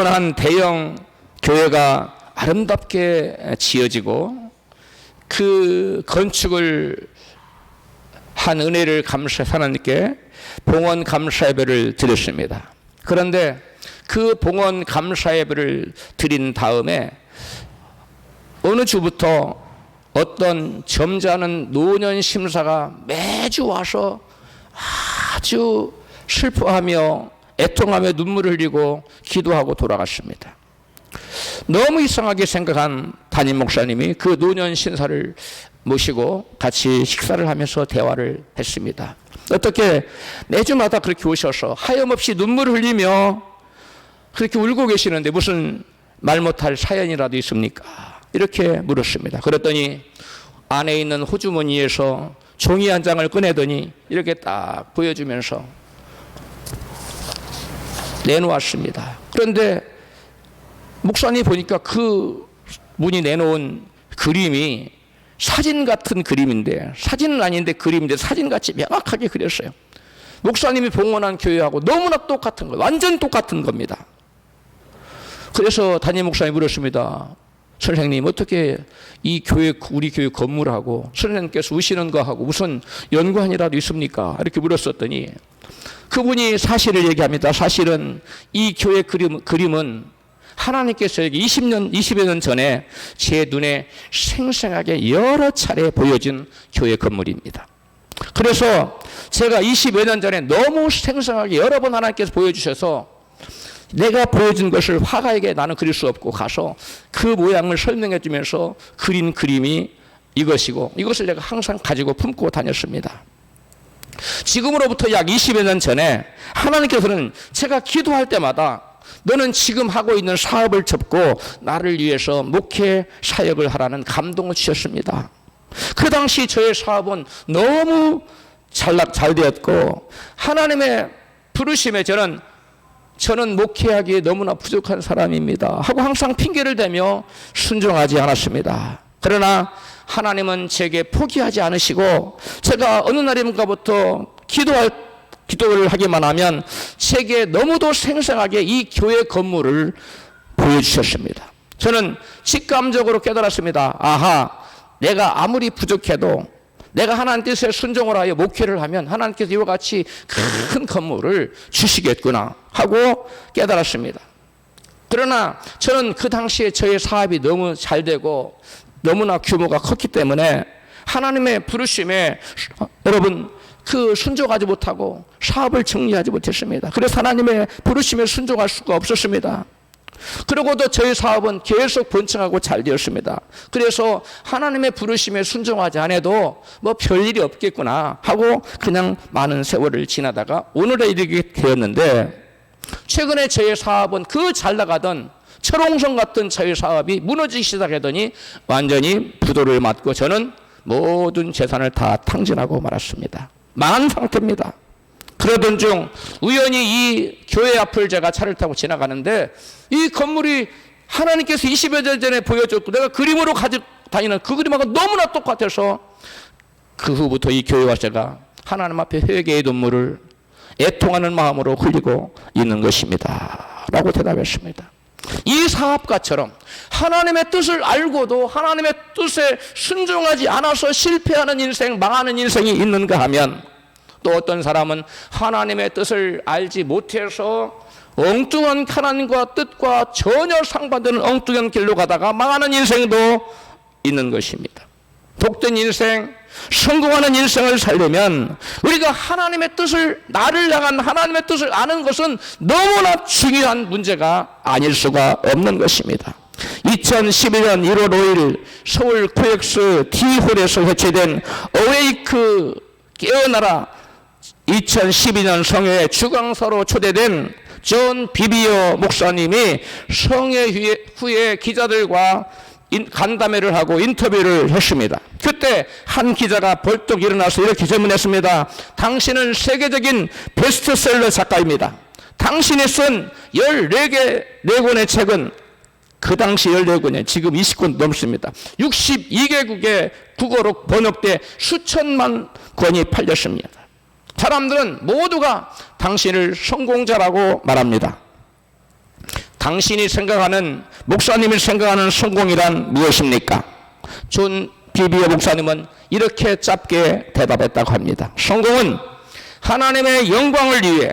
봉헌한 대형 교회가 아름답게 지어지고 그 건축을 한 은혜를 감사해 하나님께 봉헌 감사 예배를 드렸습니다. 그런데 그 봉헌 감사 예배를 드린 다음에 어느 주부터 어떤 점잖은 노년 심사가 매주 와서 아주 슬퍼하며 애통하며 눈물을 흘리고 기도하고 돌아갔습니다. 너무 이상하게 생각한 담임 목사님이 그 노년 신사를 모시고 같이 식사를 하면서 대화를 했습니다. 어떻게 매주마다 그렇게 오셔서 하염없이 눈물을 흘리며 그렇게 울고 계시는데 무슨 말 못할 사연이라도 있습니까? 이렇게 물었습니다. 그랬더니 안에 있는 호주머니에서 종이 한 장을 꺼내더니 이렇게 딱 보여주면서 내놓았습니다. 그런데 목사님 보니까 그 분이 내놓은 그림이 사진 같은 그림인데, 사진은 아닌데 그림인데 사진같이 명확하게 그렸어요. 목사님이 봉헌한 교회하고 너무나 똑같은 거예요. 완전 똑같은 겁니다. 그래서 담임 목사님이 물었습니다. 선생님, 어떻게 이 교회, 우리 교회 건물하고 선생님께서 우시는 거하고 무슨 연관이라도 있습니까? 이렇게 물었었더니 그분이 사실을 얘기합니다. 사실은 이 교회 그림은 하나님께서 여기 20여 년 전에 제 눈에 생생하게 여러 차례 보여진 교회 건물입니다. 그래서 제가 20여 년 전에 너무 생생하게 여러 번 하나님께서 보여주셔서 내가 보여준 것을 화가에게 나는 그릴 수 없고 가서 그 모양을 설명해 주면서 그린 그림이 이것이고 이것을 내가 항상 가지고 품고 다녔습니다. 지금으로부터 약 20여 년 전에 하나님께서는 제가 기도할 때마다 너는 지금 하고 있는 사업을 접고 나를 위해서 목회 사역을 하라는 감동을 주셨습니다. 그 당시 저의 사업은 너무 잘 되었고 하나님의 부르심에 저는 목회하기에 너무나 부족한 사람입니다 하고 항상 핑계를 대며 순종하지 않았습니다. 그러나 하나님은 제게 포기하지 않으시고 제가 어느 날인가부터 기도를 하기만 하면 제게 너무도 생생하게 이 교회 건물을 보여주셨습니다. 저는 직감적으로 깨달았습니다. 아하, 내가 아무리 부족해도 내가 하나님 뜻에 순종을 하여 목회를 하면 하나님께서 이와 같이 큰 건물을 주시겠구나 하고 깨달았습니다. 그러나 저는 그 당시에 저의 사업이 너무 잘 되고 너무나 규모가 컸기 때문에 하나님의 부르심에 여러분 그 순종하지 못하고 사업을 정리하지 못했습니다. 그래서 하나님의 부르심에 순종할 수가 없었습니다. 그러고도 저희 사업은 계속 번창하고 잘 되었습니다. 그래서 하나님의 부르심에 순종하지 않아도 뭐 별일이 없겠구나 하고 그냥 많은 세월을 지나다가 오늘에 이르게 되었는데 최근에 저희 사업은 그 잘 나가던 철옹성 같은 저희 사업이 무너지기 시작하더니 완전히 부도를 맞고 저는 모든 재산을 다 탕진하고 말았습니다. 망한 상태입니다. 그러던 중 우연히 이 교회 앞을 제가 차를 타고 지나가는데 이 건물이 하나님께서 20여 년 전에 보여줬고 내가 그림으로 가지고 다니는 그 그림하고 너무나 똑같아서 그 후부터 이 교회와 제가 하나님 앞에 회개의 눈물을 애통하는 마음으로 흘리고 있는 것입니다 라고 대답했습니다. 이 사업가처럼 하나님의 뜻을 알고도 하나님의 뜻에 순종하지 않아서 실패하는 인생, 망하는 인생이 있는가 하면 또 어떤 사람은 하나님의 뜻을 알지 못해서 엉뚱한 하나님과 뜻과 전혀 상반되는 엉뚱한 길로 가다가 망하는 인생도 있는 것입니다. 복된 인생, 성공하는 인생을 살려면 우리가 하나님의 뜻을, 나를 향한 하나님의 뜻을 아는 것은 너무나 중요한 문제가 아닐 수가 없는 것입니다. 2012년 1월 5일 서울 코엑스 D홀에서 개최된 어웨이크 깨어나라 2012년 성회에 주강사로 초대된 존 비비어 목사님이 성회 후에 기자들과 간담회를 하고 인터뷰를 했습니다. 그때 한 기자가 벌떡 일어나서 이렇게 질문했습니다. 당신은 세계적인 베스트셀러 작가입니다. 당신이 쓴 14권의 책은 그 당시 14권에 지금 20권 넘습니다. 62개국의 국어로 번역돼 수천만 권이 팔렸습니다. 사람들은 모두가 당신을 성공자라고 말합니다. 당신이 생각하는, 목사님이 생각하는 성공이란 무엇입니까? 존 비비어 목사님은 이렇게 짧게 대답했다고 합니다. 성공은 하나님의 영광을 위해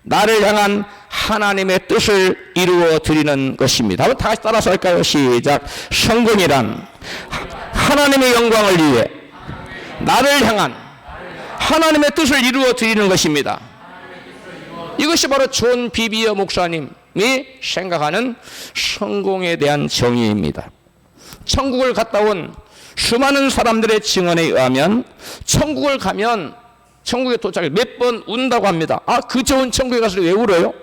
나를 향한 하나님의 뜻을 이루어 드리는 것입니다. 한번 다시 따라서 할까요? 시작. 성공이란 하나님의 영광을 위해 나를 향한 하나님의 뜻을 이루어 드리는 것입니다. 이것이 바로 존 비비어 목사님이 생각하는 성공에 대한 정의입니다. 천국을 갔다 온 수많은 사람들의 증언에 의하면 천국을 가면 천국에 도착해 몇 번 운다고 합니다. 아, 그 좋은 천국에 가서 왜 울어요?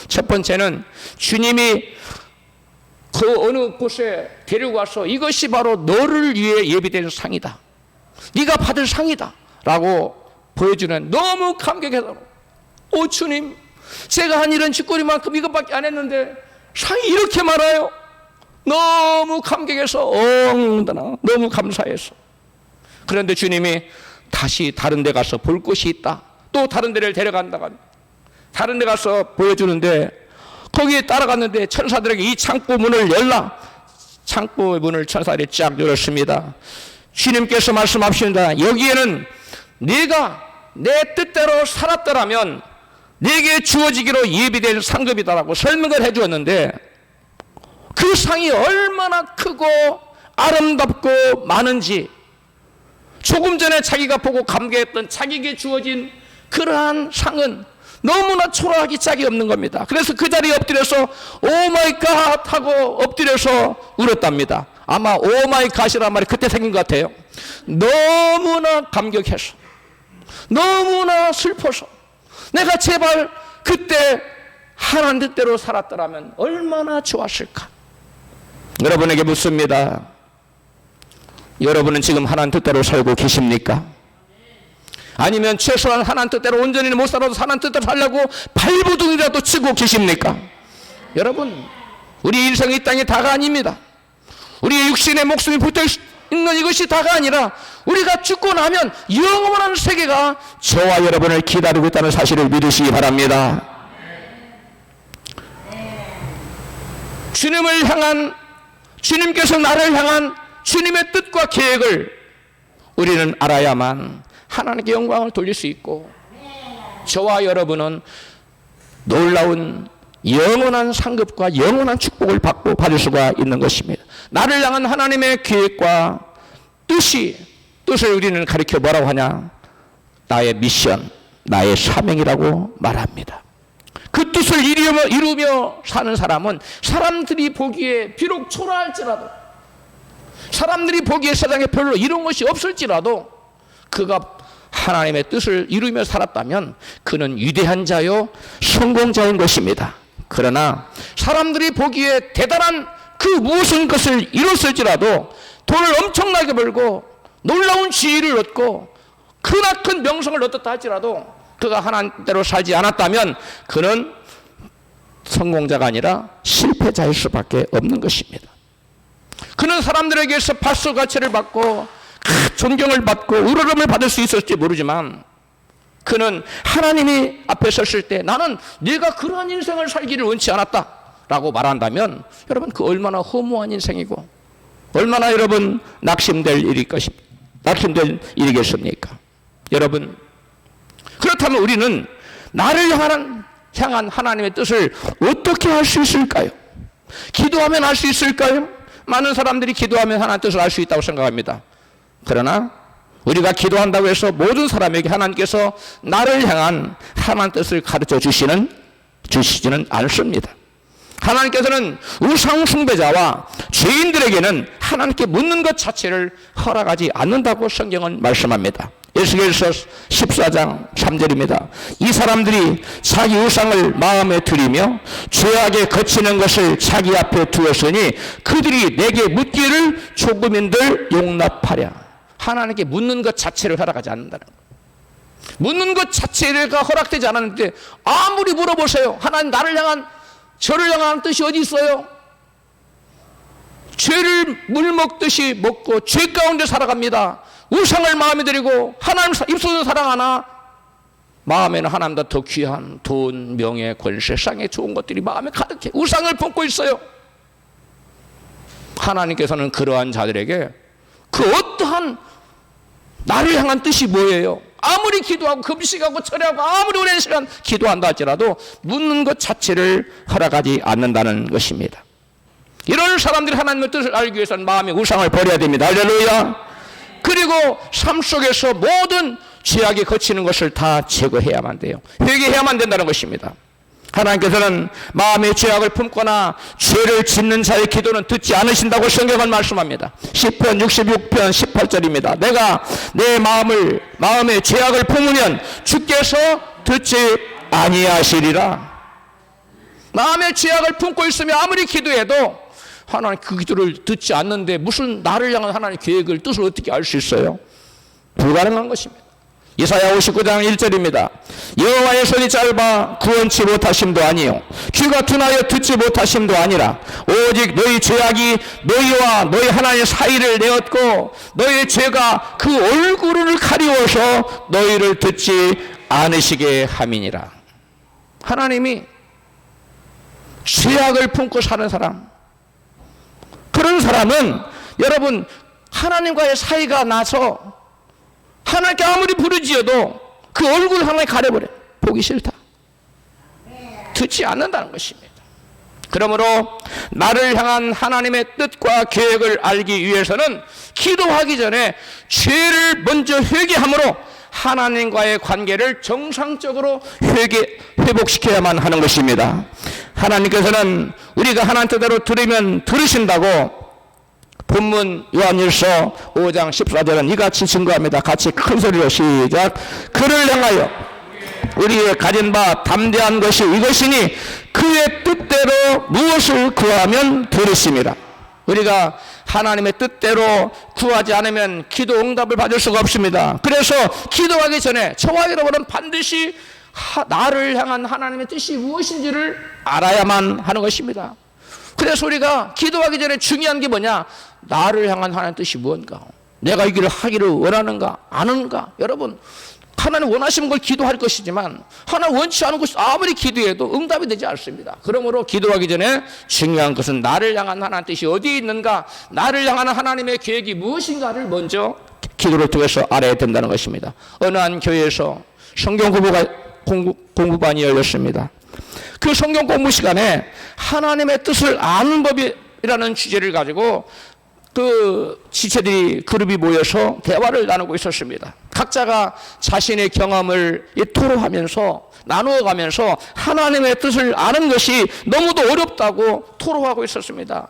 첫 번째는 주님이 그 어느 곳에 데리고 와서 이것이 바로 너를 위해 예비된 상이다, 네가 받을 상이다 라고 보여주는, 너무 감격해서 오 주님, 제가 한 일은 쥐꼬리만큼 이것밖에 안 했는데 상이 이렇게 많아요. 너무 감격해서 엉엉다나 너무 감사해서. 그런데 주님이 다시 다른 데 가서 볼 곳이 있다, 또 다른 데를 데려간다고 합니다. 다른 데 가서 보여주는데 거기에 따라갔는데 천사들에게 이 창고 문을 열라, 창고 문을 천사들이 쫙 열었습니다. 주님께서 말씀하십니다. 여기에는 네가 내 뜻대로 살았더라면 네게 주어지기로 예비된 상급이다라고 설명을 해주었는데, 그 상이 얼마나 크고 아름답고 많은지 조금 전에 자기가 보고 감격했던 자기에게 주어진 그러한 상은 너무나 초라하기 짝이 없는 겁니다. 그래서 그 자리에 엎드려서 오 마이 갓 하고 엎드려서 울었답니다. 아마 오 마이 갓이란 말이 그때 생긴 것 같아요. 너무나 감격해서, 너무나 슬퍼서, 내가 제발 그때 하나님 뜻대로 살았더라면 얼마나 좋았을까. 여러분에게 묻습니다. 여러분은 지금 하나님 뜻대로 살고 계십니까? 아니면 최소한 하나님 뜻대로 온전히 못 살아도 하나님 뜻대로 살려고 발버둥이라도 치고 계십니까? 여러분, 우리 인생이 이 땅이 다가 아닙니다. 우리의 육신의 목숨이 붙어있는 이것이 다가 아니라 우리가 죽고 나면 영원한 세계가 저와 여러분을 기다리고 있다는 사실을 믿으시기 바랍니다. 주님을 향한, 주님께서 나를 향한 주님의 뜻과 계획을 우리는 알아야만 하나님께 영광을 돌릴 수 있고, 저와 여러분은 놀라운 영원한 상급과 영원한 축복을 받을 수가 있는 것입니다. 나를 향한 하나님의 계획과 뜻을 우리는 가리켜 뭐라고 하냐? 나의 미션, 나의 사명이라고 말합니다. 그 뜻을 이루며 사는 사람은 사람들이 보기에 비록 초라할지라도, 사람들이 보기에 세상에 별로 이런 것이 없을지라도 그가 하나님의 뜻을 이루며 살았다면 그는 위대한 자요 성공자인 것입니다. 그러나 사람들이 보기에 대단한 그 무슨 것을 이뤘을지라도 돈을 엄청나게 벌고 놀라운 지위를 얻고 크나큰 명성을 얻었다 할지라도 그가 하나님대로 살지 않았다면 그는 성공자가 아니라 실패자일 수밖에 없는 것입니다. 그는 사람들에게서 박수가치를 받고 존경을 받고 우러름을 받을 수 있었을지 모르지만, 그는 하나님이 앞에 섰을 때 나는 네가 그러한 인생을 살기를 원치 않았다 라고 말한다면 여러분, 그 얼마나 허무한 인생이고 얼마나 여러분 낙심될 일이겠습니까? 여러분, 그렇다면 우리는 나를 향한 하나님의 뜻을 어떻게 할 수 있을까요? 기도하면 할 수 있을까요? 많은 사람들이 기도하면 하나님의 뜻을 알 수 있다고 생각합니다. 그러나 우리가 기도한다고 해서 모든 사람에게 하나님께서 나를 향한 하나님의 뜻을 가르쳐 주시지는 않습니다. 하나님께서는 우상 숭배자와 죄인들에게는 하나님께 묻는 것 자체를 허락하지 않는다고 성경은 말씀합니다. 에스겔서 14장 3절입니다. 이 사람들이 자기 우상을 마음에 들이며 죄악에 거치는 것을 자기 앞에 두었으니 그들이 내게 묻기를 조금인들 용납하랴. 하나님께 묻는 것 자체를 허락하지 않는다는 거예요. 묻는 것 자체가 허락되지 않았는데 아무리 물어보세요. 하나님 나를 향한, 저를 향한 뜻이 어디 있어요? 죄를 물 먹듯이 먹고 죄 가운데 살아갑니다. 우상을 마음에 들이고 하나님 입술로 사랑하나 마음에는 하나님보다 더 귀한 돈, 명예, 권세, 세상의 좋은 것들이 마음에 가득해 우상을 품고 있어요. 하나님께서는 그러한 자들에게 그 어떠한 나를 향한 뜻이 뭐예요? 아무리 기도하고 금식하고 철회하고 아무리 오랜 시간 기도한다 할지라도 묻는 것 자체를 허락하지 않는다는 것입니다. 이런 사람들이 하나님의 뜻을 알기 위해서는 마음의 우상을 버려야 됩니다. 할렐루야. 그리고 삶 속에서 모든 죄악이 거치는 것을 다 제거해야만 돼요. 회개해야만 된다는 것입니다. 하나님께서는 마음의 죄악을 품거나 죄를 짓는 자의 기도는 듣지 않으신다고 성경은 말씀합니다. 시편 66편 18절입니다. 내가 내 마음의 죄악을 품으면 주께서 듣지 아니하시리라. 마음의 죄악을 품고 있으면 아무리 기도해도 하나님 그 기도를 듣지 않는데 무슨 나를 향한 하나님의 계획을 뜻을 어떻게 알 수 있어요? 불가능한 것입니다. 이사야 59장 1절입니다. 여호와의 손이 짧아 구원치 못하심도 아니요 귀가 둔하여 듣지 못하심도 아니라 오직 너희 죄악이 너희와 너희 하나님의 사이를 내었고 너희의 죄가 그 얼굴을 가리워서 너희를 듣지 않으시게 함이니라. 하나님이 죄악을 품고 사는 사람, 그런 사람은 여러분 하나님과의 사이가 나서 하나님께 아무리 부르지어도 그 얼굴 하나에 가려버려. 보기 싫다. 듣지 않는다는 것입니다. 그러므로 나를 향한 하나님의 뜻과 계획을 알기 위해서는 기도하기 전에 죄를 먼저 회개함으로 하나님과의 관계를 정상적으로 회복시켜야만 하는 것입니다. 하나님께서는 우리가 하나님 뜻대로 들으면 들으신다고 본문 요한일서 5장 14절은 이같이 증거합니다. 같이 큰 소리로 시작. 그를 향하여 우리의 가진 바 담대한 것이 이것이니 그의 뜻대로 무엇을 구하면 들으심이라. 우리가 하나님의 뜻대로 구하지 않으면 기도 응답을 받을 수가 없습니다. 그래서 기도하기 전에 저와 여러분은 반드시 나를 향한 하나님의 뜻이 무엇인지를 알아야만 하는 것입니다. 그래서 우리가 기도하기 전에 중요한 게 뭐냐? 나를 향한 하나님의 뜻이 무언가? 내가 이 길을 하기를 원하는가? 아는가? 여러분, 하나님 원하시는 걸 기도할 것이지만 하나님 원치 않은 것이 아무리 기도해도 응답이 되지 않습니다. 그러므로 기도하기 전에 중요한 것은 나를 향한 하나님의 뜻이 어디에 있는가? 나를 향한 하나님의 계획이 무엇인가를 먼저 기도를 통해서 알아야 된다는 것입니다. 어느 한 교회에서 성경 공부반이 열렸습니다. 그 성경 공부 시간에 하나님의 뜻을 아는 법이라는 주제를 가지고 그 지체들이 그룹이 모여서 대화를 나누고 있었습니다. 각자가 자신의 경험을 토로하면서 나누어가면서 하나님의 뜻을 아는 것이 너무도 어렵다고 토로하고 있었습니다.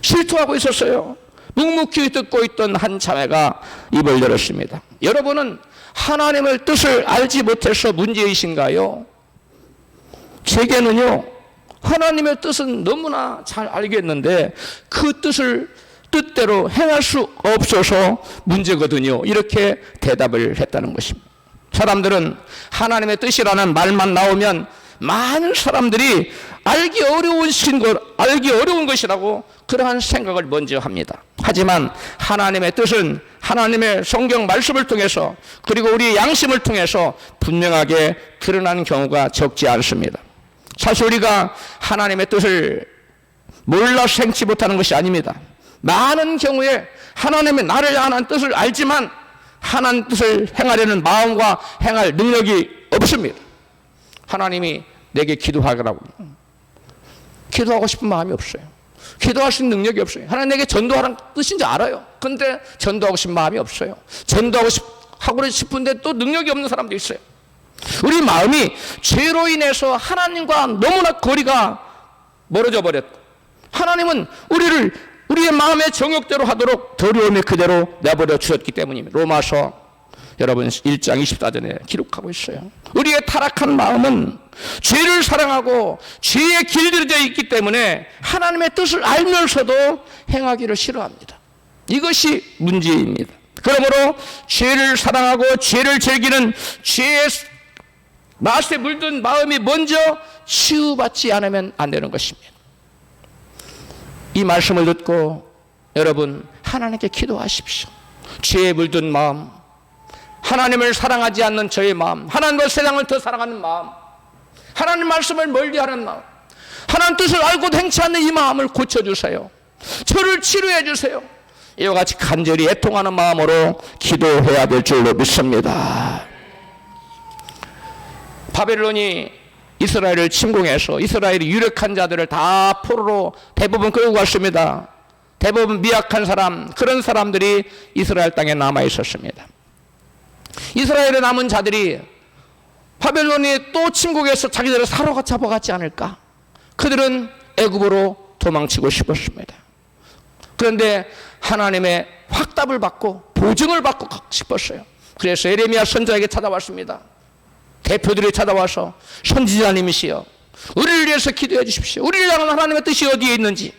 실토하고 있었어요. 묵묵히 듣고 있던 한 자매가 입을 열었습니다. 여러분은 하나님의 뜻을 알지 못해서 문제이신가요? 제게는요, 하나님의 뜻은 너무나 잘 알겠는데 그 뜻대로 행할 수 없어서 문제거든요. 이렇게 대답을 했다는 것입니다. 사람들은 하나님의 뜻이라는 말만 나오면 많은 사람들이 알기 어려운 것이라고 그러한 생각을 먼저 합니다. 하지만 하나님의 뜻은 하나님의 성경 말씀을 통해서 그리고 우리의 양심을 통해서 분명하게 드러나는 경우가 적지 않습니다. 사실 우리가 하나님의 뜻을 몰라서 행치 못하는 것이 아닙니다. 많은 경우에 하나님의 나를 향한 뜻을 알지만 하나님 뜻을 행하려는 마음과 행할 능력이 없습니다. 하나님이 내게 기도하라고 기도하고 싶은 마음이 없어요. 기도할 수 있는 능력이 없어요. 하나님 내게 전도하라는 뜻인지 알아요. 근데 전도하고 싶은 마음이 없어요. 하고 싶은데 또 능력이 없는 사람도 있어요. 우리 마음이 죄로 인해서 하나님과 너무나 거리가 멀어져 버렸고 하나님은 우리의 마음의 정욕대로 하도록 더러움에 그대로 내버려 주었기 때문입니다. 로마서 여러분 1장 24절에 기록하고 있어요. 우리의 타락한 마음은 죄를 사랑하고 죄에 길들여져 있기 때문에 하나님의 뜻을 알면서도 행하기를 싫어합니다. 이것이 문제입니다. 그러므로 죄를 사랑하고 죄를 즐기는 죄의 맛에 물든 마음이 먼저 치유받지 않으면 안 되는 것입니다. 이 말씀을 듣고 여러분 하나님께 기도하십시오. 죄에 물든 마음, 하나님을 사랑하지 않는 저의 마음, 하나님과 세상을 더 사랑하는 마음, 하나님 말씀을 멀리하는 마음, 하나님 뜻을 알고도 행치 않는 이 마음을 고쳐주세요. 저를 치료해 주세요. 이와 같이 간절히 애통하는 마음으로 기도해야 될 줄로 믿습니다. 바벨론이 이스라엘을 침공해서 이스라엘의 유력한 자들을 다 포로로 대부분 끌고 갔습니다. 대부분 미약한 사람, 그런 사람들이 이스라엘 땅에 남아 있었습니다. 이스라엘에 남은 자들이 바벨론이 또 침공해서 자기들을 사로가 잡아가지 않을까? 그들은 애굽으로 도망치고 싶었습니다. 그런데 하나님의 확답을 받고 보증을 받고 싶었어요. 그래서 예레미야 선지자에게 찾아왔습니다. 대표들이 찾아와서 선지자님이시여, 우리를 위해서 기도해 주십시오. 우리를 향한 하나님의 뜻이 어디에 있는지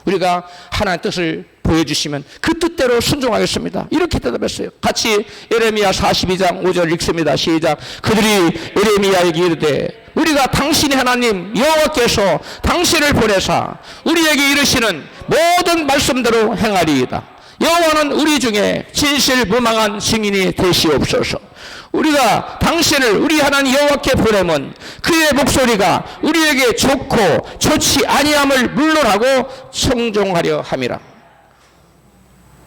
우리가 하나님의 뜻을 보여주시면 그 뜻대로 순종하겠습니다. 이렇게 대답했어요. 같이 예레미야 42장 5절 읽습니다. 시작. 그들이 예레미야에게 이르되 우리가 당신의 하나님 여호와께서 당신을 보내사 우리에게 이르시는 모든 말씀대로 행하리이다. 여호와는 우리 중에 진실무망한 증인이 되시옵소서. 우리가 당신을 우리 하나님 여호와께 보내면 그의 목소리가 우리에게 좋고 좋지 아니함을 물론하고 청종하려 함이라.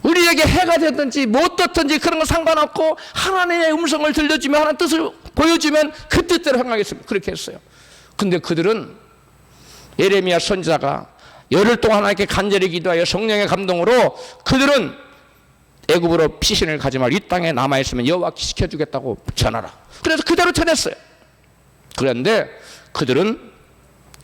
우리에게 해가 되든지 못 되든지 그런 거 상관없고 하나님의 음성을 들려주면 하나님 뜻을 보여주면 그 뜻대로 행하겠습니다. 그렇게 했어요. 근데 그들은 예레미야 선지자가 열흘 동안 하나님께 간절히 기도하여 성령의 감동으로 그들은 애굽으로 피신을 가지 말고 이 땅에 남아있으면 여호와께 지켜주겠다고 전하라. 그래서 그대로 전했어요. 그런데 그들은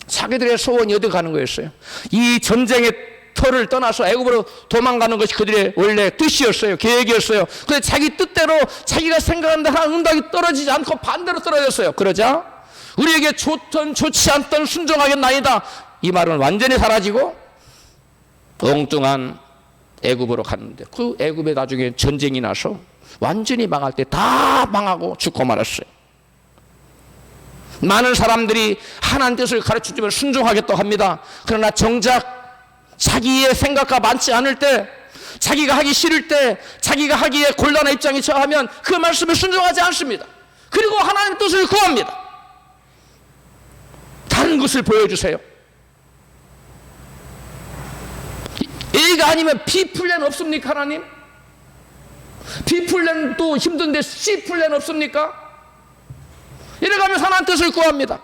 자기들의 소원이 어디 가는 거였어요. 이 전쟁의 터를 떠나서 애굽으로 도망가는 것이 그들의 원래 뜻이었어요. 계획이었어요. 그런데 자기 뜻대로 자기가 생각하는 데 하나님 응답이 떨어지지 않고 반대로 떨어졌어요. 그러자 우리에게 좋든 좋지 않든 순종하겠나이다. 이 말은 완전히 사라지고 엉뚱한 애굽으로 갔는데 그 애굽에 나중에 전쟁이 나서 완전히 망할 때 다 망하고 죽고 말았어요. 많은 사람들이 하나님 뜻을 가르쳐주면 순종하겠다고 합니다. 그러나 정작 자기의 생각과 맞지 않을 때, 자기가 하기 싫을 때, 자기가 하기에 곤란한 입장에 처하면 그 말씀을 순종하지 않습니다. 그리고 하나님의 뜻을 구합니다. 다른 것을 보여주세요. A가 아니면 B 플랜 없습니까, 하나님? B 플랜도 힘든데 C 플랜 없습니까? 이래가면서 하나님 뜻을 구합니다.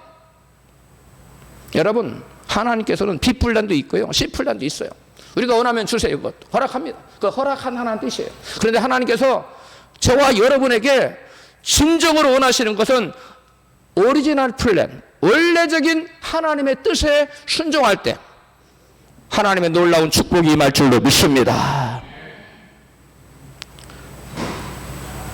여러분, 하나님께서는 B 플랜도 있고요, C 플랜도 있어요. 우리가 원하면 주세요. 그것 허락합니다. 그 허락한 하나님 뜻이에요. 그런데 하나님께서 저와 여러분에게 진정으로 원하시는 것은 오리지널 플랜, 원래적인 하나님의 뜻에 순종할 때 하나님의 놀라운 축복이 임할 줄로 믿습니다.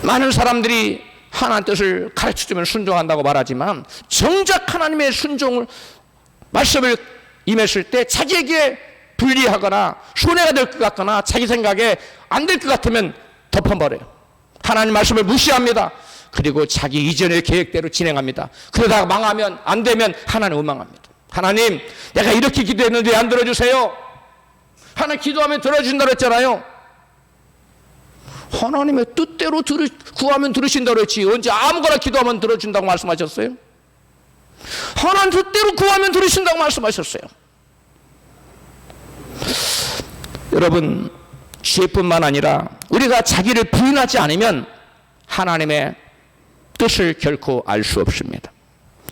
많은 사람들이 하나님 뜻을 가르쳐주면 순종한다고 말하지만 정작 하나님의 순종을 말씀을 임했을 때 자기에게 불리하거나 손해가 될 것 같거나 자기 생각에 안 될 것 같으면 덮어버려요. 하나님 말씀을 무시합니다. 그리고 자기 이전의 계획대로 진행합니다. 그러다가 망하면, 안 되면 하나님 원망합니다. 하나님, 내가 이렇게 기도했는데 왜 안 들어주세요? 하나님 기도하면 들어주신다고 했잖아요. 하나님의 뜻대로 구하면 들으신다고 그랬지 언제 아무거나 기도하면 들어준다고 말씀하셨어요? 하나님 뜻대로 구하면 들으신다고 말씀하셨어요. 여러분, 죄뿐만 아니라 우리가 자기를 부인하지 않으면 하나님의 뜻을 결코 알 수 없습니다.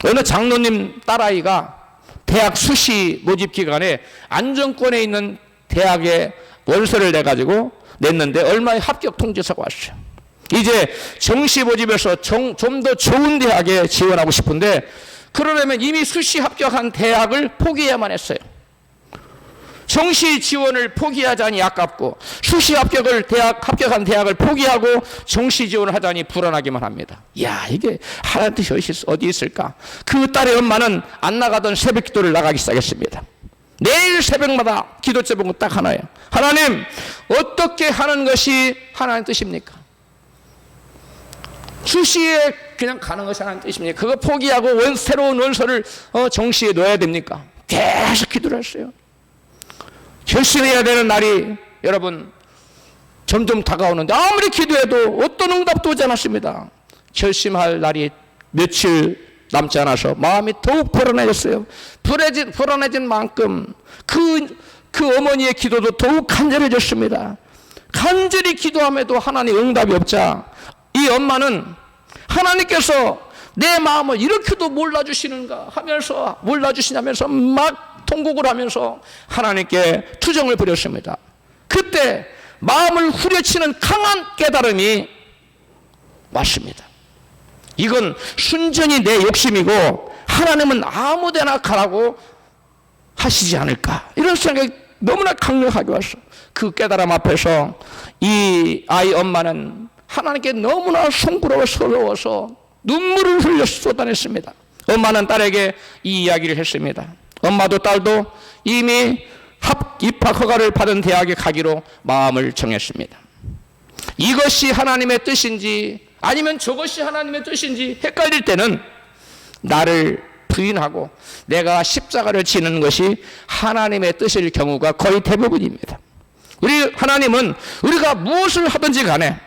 어느 장로님 딸아이가 대학 수시 모집 기간에 안정권에 있는 대학에 원서를 내가지고 냈는데 얼마의 합격 통지서가 왔어요. 이제 정시 모집에서 좀 더 좋은 대학에 지원하고 싶은데 그러려면 이미 수시 합격한 대학을 포기해야만 했어요. 정시 지원을 포기하자니 아깝고 수시 합격한 대학을 포기하고 정시 지원을 하자니 불안하기만 합니다. 야, 이게 하나님 뜻이 어디 있을까? 그 딸의 엄마는 안 나가던 새벽 기도를 나가기 시작했습니다. 매일 새벽마다 기도 제목은 딱 하나예요. 하나님, 어떻게 하는 것이 하나님 뜻입니까? 수시에 그냥 가는 것이 하나님 뜻입니까? 그거 포기하고 새로운 원서를 정시에 넣어야 됩니까? 계속 기도를 했어요. 결심해야 되는 날이 여러분 점점 다가오는데 아무리 기도해도 어떤 응답도 오지 않았습니다. 결심할 날이 며칠 남지 않아서 마음이 더욱 불안해졌어요. 불안해진 만큼 그 어머니의 기도도 더욱 간절해졌습니다. 간절히 기도함에도 하나님 응답이 없자 이 엄마는 하나님께서 내 마음을 이렇게도 몰라주시는가 하면서 몰라주시냐면서 막 통곡을 하면서 하나님께 투정을 부렸습니다. 그때 마음을 후려치는 강한 깨달음이 왔습니다. 이건 순전히 내 욕심이고 하나님은 아무데나 가라고 하시지 않을까, 이런 생각이 너무나 강력하게 왔어. 그 깨달음 앞에서 이 아이 엄마는 하나님께 너무나 송구스러워서 눈물을 흘려 쏟아냈습니다. 엄마는 딸에게 이 이야기를 했습니다. 엄마도 딸도 이미 입학 허가를 받은 대학에 가기로 마음을 정했습니다. 이것이 하나님의 뜻인지 아니면 저것이 하나님의 뜻인지 헷갈릴 때는 나를 부인하고 내가 십자가를 지는 것이 하나님의 뜻일 경우가 거의 대부분입니다. 우리 하나님은 우리가 무엇을 하든지 간에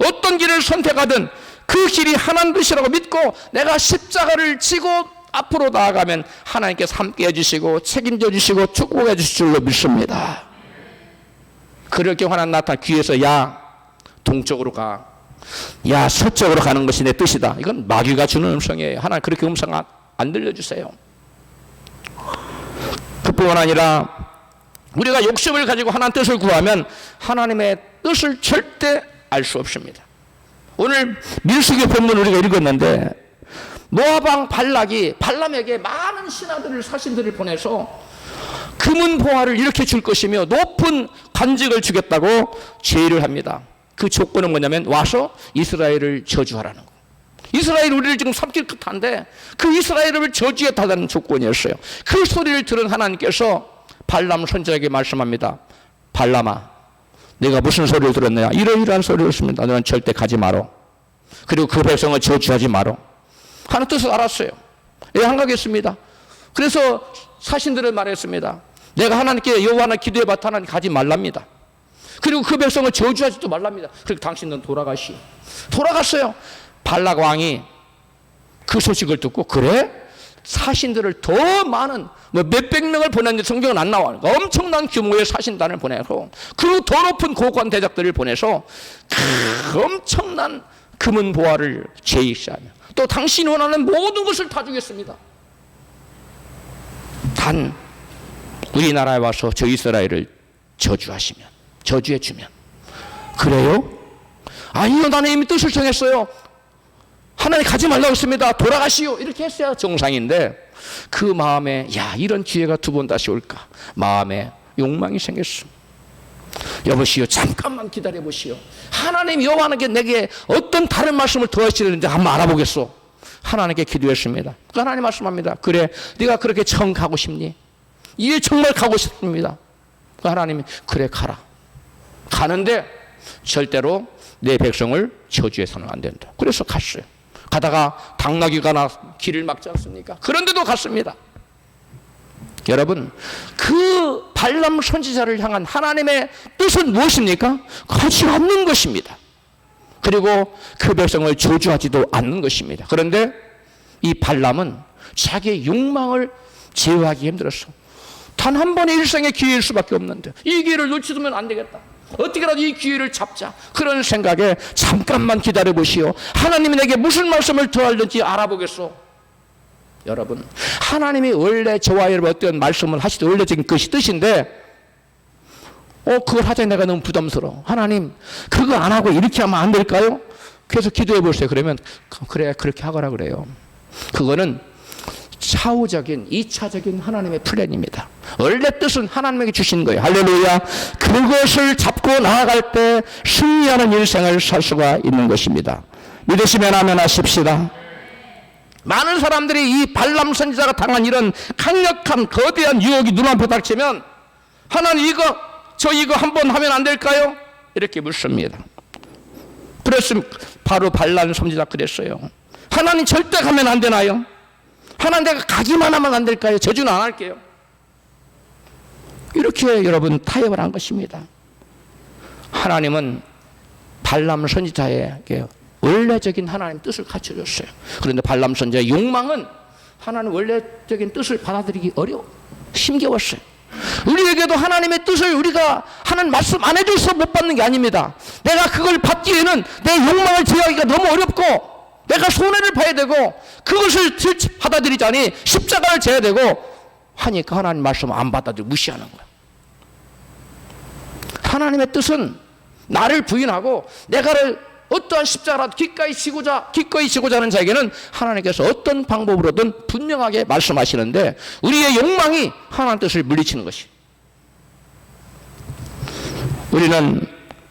어떤 길을 선택하든 그 길이 하나님 뜻이라고 믿고 내가 십자가를 지고 앞으로 나아가면 하나님께서 함께 해주시고 책임져 주시고 축복해 주실 줄로 믿습니다. 그럴 경우 하나님 나타나 귀에서 야 동쪽으로 가, 야 서쪽으로 가는 것이 내 뜻이다. 이건 마귀가 주는 음성이에요. 하나님 그렇게 음성 안 들려주세요. 그뿐만 아니라 우리가 욕심을 가지고 하나님 뜻을 구하면 하나님의 뜻을 절대 알 수 없습니다. 오늘 민수기 본문을 우리가 읽었는데 모압 왕 발람에게 많은 신하들을 사신들을 보내서 금은 보화를 이렇게 줄 것이며 높은 관직을 주겠다고 제의를 합니다. 그 조건은 뭐냐면 와서 이스라엘을 저주하라는 거. 이스라엘 우리를 지금 삼킬 듯한데 그 이스라엘을 저주해 달라는 조건이었어요. 그 소리를 들은 하나님께서 발람 선지자에게 말씀합니다. 발람아, 내가 무슨 소리를 들었느냐? 이러이러한 소리를 했습니다. 너는 절대 가지 마라. 그리고 그 백성을 저주하지 마라. 하는 뜻을 알았어요. 예, 한가겠습니다. 그래서 사신들을 말했습니다. 내가 하나님께 여호와나 기도해봤다 하나님 가지 말랍니다. 그리고 그 백성을 저주하지도 말랍니다. 그리고 당신은 돌아가시오. 돌아갔어요. 발락 왕이 그 소식을 듣고 그래? 사신들을 더 많은 몇백 명을 보냈는데 성경은 안 나와요. 엄청난 규모의 사신단을 보내고 그리고 더 높은 고관 대작들을 보내서 그 엄청난 금은 보화를 제의시하며 또 당신이 원하는 모든 것을 다 주겠습니다. 단 우리나라에 와서 저 이스라엘을 저주하시면, 저주해 주면. 그래요? 아니요, 나는 이미 뜻을 정했어요. 하나님 가지 말라고 했습니다. 돌아가시오. 이렇게 했어야 정상인데 그 마음에 야 이런 기회가 두 번 다시 올까 마음에 욕망이 생겼어. 여보시오, 잠깐만 기다려 보시오. 하나님 여호와께 내게 어떤 다른 말씀을 더 하시는지 한번 알아보겠소. 하나님께 기도했습니다. 하나님 말씀합니다. 그래, 네가 그렇게 정 가고 싶니? 이게 정말 가고 싶습니다. 하나님이 그래 가라. 가는데 절대로 내 백성을 저주해서는 안 된다. 그래서 갔어요. 가다가 당나귀가 길을 막지 않습니까? 그런데도 갔습니다. 여러분, 그 발람 선지자를 향한 하나님의 뜻은 무엇입니까? 가지 않는 것입니다. 그리고 그 백성을 저주하지도 않는 것입니다. 그런데 이 발람은 자기의 욕망을 제어하기 힘들었어. 단 한 번의 일생의 기회일 수밖에 없는데 이 기회를 놓치면 안 되겠다. 어떻게라도 이 기회를 잡자. 그런 생각에 잠깐만 기다려 보시오. 하나님이 내게 무슨 말씀을 더 할는지 알아보겠소. 여러분, 하나님이 원래 저와 여러분 어떤 말씀을 하시든 원래적인 것이 뜻인데 그걸 하자 내가 너무 부담스러워. 하나님 그거 안 하고 이렇게 하면 안 될까요? 그래서 기도해 보세요. 그러면 그래 그렇게 하거라 그래요. 그거는 차후적인 2차적인 하나님의 플랜입니다. 원래 뜻은 하나님에게 주신 거예요. 할렐루야. 그것을 잡고 나아갈 때 승리하는 인생을 살 수가 있는 것입니다. 믿으시면 아멘 하십시다. 많은 사람들이 이 발람 선지자가 당한 이런 강력한 거대한 유혹이 눈앞에 닥치면 하나님 이거 한번 하면 안 될까요? 이렇게 묻습니다. 그랬으면 바로 발람 선지자 그랬어요. 하나님 절대 가면 안 되나요? 하나님 내가 가기만 하면 안 될까요? 저주는 안 할게요. 이렇게 여러분 타협을 한 것입니다. 하나님은 발람 선지자에게 원래적인 하나님 뜻을 갖춰줬어요. 그런데 발람 선지자의 욕망은 하나님 원래적인 뜻을 받아들이기 힘겨웠어요. 우리에게도 하나님의 뜻을 우리가 하는 말씀 안 해줘서 못 받는 게 아닙니다. 내가 그걸 받기에는 내 욕망을 제어하기가 너무 어렵고 내가 손해를 봐야 되고 그것을 받아들이자니 십자가를 져야 되고 하니까 하나님 말씀 안 받아들이고 무시하는 거예요. 하나님의 뜻은 나를 부인하고 내가를 어떠한 십자가라도 기꺼이 지고자 하는 자에게는 하나님께서 어떤 방법으로든 분명하게 말씀하시는데 우리의 욕망이 하나님 뜻을 물리치는 것이. 우리는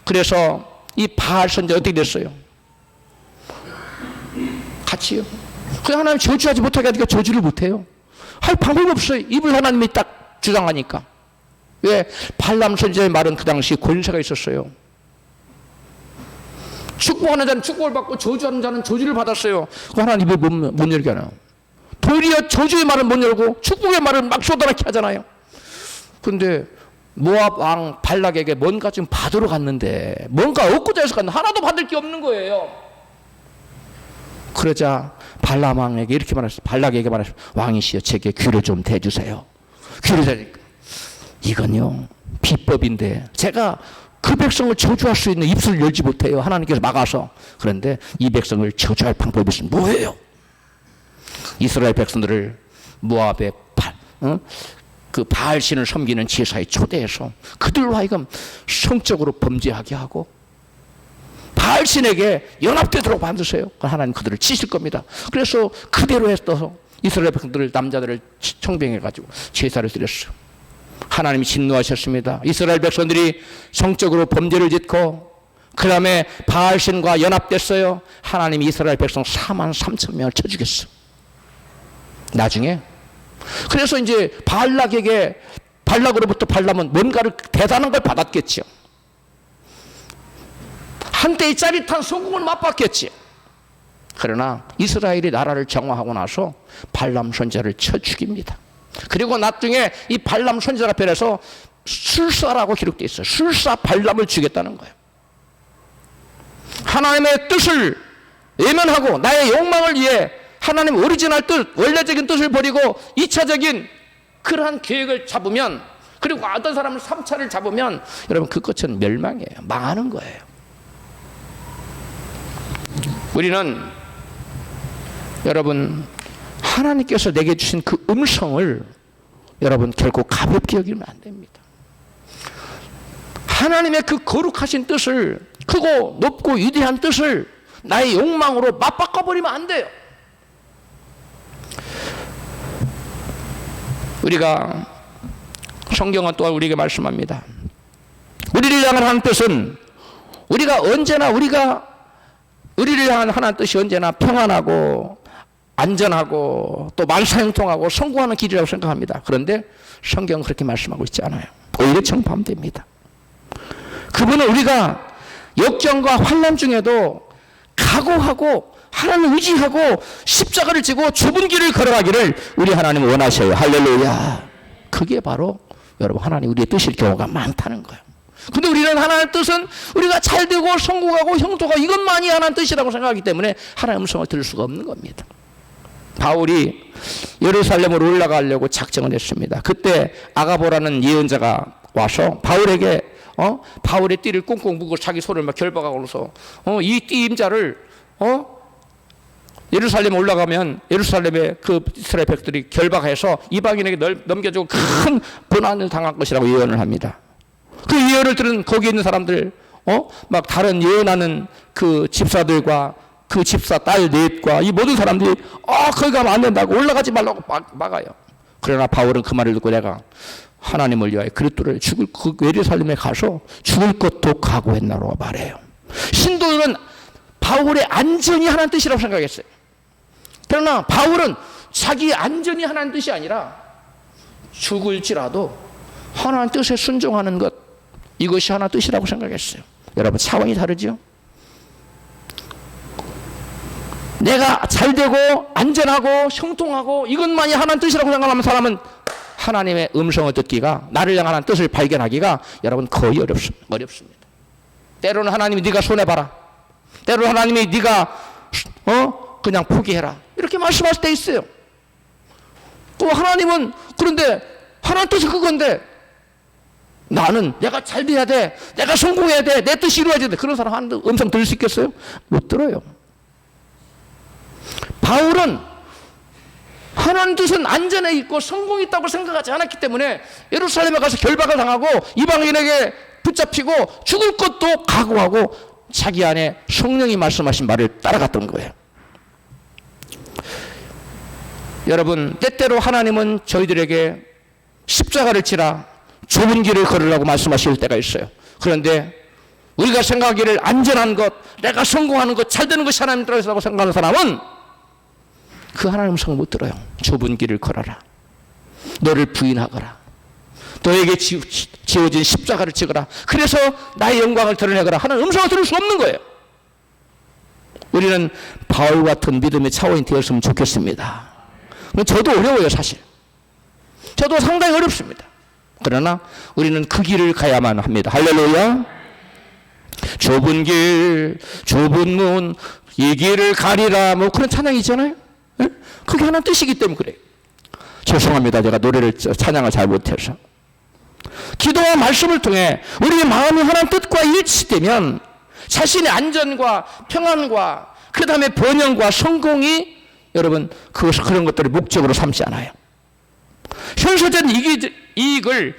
그래서 이 바알 선지자 어떻게 됐어요? 같이요. 그냥 하나님 저주하지 못하게 하니까 저주를 못해요. 할 방법이 없어요. 입을 하나님이 딱 주장하니까. 왜? 발람 선지자의 말은 그 당시 권세가 있었어요. 축복하는 자는 축복을 받고 저주하는 자는 저주를 받았어요. 하나님 입을 못 열게 하나요? 도리어 저주의 말을 못 열고 축복의 말을 막 쏟아내게 하잖아요. 그런데 모압 왕 발락에게 뭔가 좀 받으러 갔는데 뭔가 얻고자 해서 갔는데 하나도 받을 게 없는 거예요. 그러자 발람 왕에게 이렇게 말했어요. 발락에게 말했어요. 왕이시여 제게 귀를 좀 대주세요. 귀를 대니까 이건요 비법인데 제가 그 백성을 저주할 수 있는 입술을 열지 못해요. 하나님께서 막아서. 그런데 이 백성을 저주할 방법이 있으면 뭐예요? 이스라엘 백성들을 모압의 그 바알신을 섬기는 제사에 초대해서 그들로 하여금 성적으로 범죄하게 하고 바알신에게 연합되도록 만드세요. 하나님 그들을 치실 겁니다. 그래서 그대로 해서 이스라엘 백성들을 남자들을 청병해가지고 제사를 드렸어요. 하나님이 진노하셨습니다. 이스라엘 백성들이 성적으로 범죄를 짓고 그 다음에 바알신과 연합됐어요. 하나님이 이스라엘 백성 4만 3천 명을 쳐 죽였어. 나중에 그래서 이제 발락으로부터 발람은 뭔가를 대단한 걸 받았겠죠. 한때의 짜릿한 성공을 맛봤겠지. 그러나 이스라엘이 나라를 정화하고 나서 발람 선지자를 쳐 죽입니다. 그리고 나중에 이 발람 선지자가 변해서 술사라고 기록되어 있어요. 술사 발람을 죽였다는 거예요. 하나님의 뜻을 외면하고 나의 욕망을 위해 하나님 오리지널 뜻, 원래적인 뜻을 버리고 2차적인 그러한 계획을 잡으면 그리고 어떤 사람을 3차를 잡으면 여러분 그 끝은 멸망이에요. 망하는 거예요. 우리는 여러분 하나님께서 내게 주신 그 음성을 여러분 결코 가볍게 여기면 안 됩니다. 하나님의 그 거룩하신 뜻을 크고 높고 위대한 뜻을 나의 욕망으로 맞바꿔버리면 안 돼요. 우리가 성경은 또한 우리에게 말씀합니다. 우리를 향한 하나님 뜻은 우리를 향한 하나님 뜻이 언제나 평안하고 안전하고 또 만사형통하고 성공하는 길이라고 생각합니다. 그런데 성경은 그렇게 말씀하고 있지 않아요. 오히려 정반대입니다. 그분은 우리가 역경과 환난 중에도 각오하고 하나님을 의지하고 십자가를 지고 좁은 길을 걸어가기를 우리 하나님 원하셔요. 할렐루야. 그게 바로 여러분 하나님 우리의 뜻일 경우가 많다는 거예요. 근데 우리는 하나님의 뜻은 우리가 잘되고 성공하고 형통하고 이것만이 하나님의 뜻이라고 생각하기 때문에 하나님의 음성을 들을 수가 없는 겁니다. 바울이 예루살렘으로 올라가려고 작정을 했습니다. 그때 아가보라는 예언자가 와서 바울에게 바울의 띠를 꽁꽁 묶고 자기 손을 막 결박하고 그래서 이 띠 임자를 예루살렘에 올라가면 예루살렘에 그 이스라엘 백들이 결박해서 이방인에게 넘겨주고 큰 고난을 당할 것이라고 예언을 합니다. 그 예언을 들은 거기 있는 사람들 막 다른 예언하는 그 집사들과 그 집사 딸 넷과 이 모든 사람들이 거기 가면 안 된다고 올라가지 말라고 막아요. 그러나 바울은 그 말을 듣고 내가 하나님을 위하여 그리스도를 죽을 그 예루살렘에 가서 죽을 것도 각오했나라고 말해요. 신도들은 바울의 안전이 하나님 뜻이라고 생각했어요. 그러나 바울은 자기 안전이 하나님 뜻이 아니라 죽을지라도 하나님 뜻에 순종하는 것, 이것이 하나님 뜻이라고 생각했어요. 여러분 차원이 다르죠? 내가 잘되고 안전하고 형통하고 이것만이 하나님 뜻이라고 생각하는 사람은 하나님의 음성을 듣기가, 나를 향한 뜻을 발견하기가 여러분 거의 어렵습니다. 때로는 하나님이 네가 손해봐라. 때로는 하나님이 네가 그냥 포기해라. 이렇게 말씀하실 때 있어요. 또 하나님은 그런데 하나님 뜻이 그건데 나는 내가 잘 돼야 돼. 내가 성공해야 돼. 내 뜻이 이루어져야 돼. 그런 사람 하나님 음성 들을 수 있겠어요? 못 들어요. 바울은 하나님 뜻은 안전에 있고 성공이 있다고 생각하지 않았기 때문에 예루살렘에 가서 결박을 당하고 이방인에게 붙잡히고 죽을 것도 각오하고 자기 안에 성령이 말씀하신 말을 따라갔던 거예요. 여러분, 때때로 하나님은 저희들에게 십자가를 지라 좁은 길을 걸으라고 말씀하실 때가 있어요. 그런데 우리가 생각하기를 안전한 것, 내가 성공하는 것, 잘 되는 것이 하나님 뜻이라고 생각하는 사람은 그 하나님 음성을 못 들어요. 좁은 길을 걸어라. 너를 부인하거라. 너에게 지어진 십자가를 지거라. 그래서 나의 영광을 드러내거라 하는 음성을 들을 수 없는 거예요. 우리는 바울 같은 믿음의 차원이 되었으면 좋겠습니다. 저도 어려워요, 사실. 저도 상당히 어렵습니다. 그러나 우리는 그 길을 가야만 합니다. 할렐루야. 좁은 길, 좁은 문, 이 길을 가리라, 뭐 그런 찬양이 있잖아요. 네? 그게 하나님 뜻이기 때문에 그래요. 죄송합니다. 제가 노래를 찬양을 잘 못해서. 기도와 말씀을 통해 우리의 마음이 하나님 뜻과 일치되면 자신의 안전과 평안과 그 다음에 번영과 성공이 여러분 그런 것들을 목적으로 삼지 않아요. 현실적인 이익을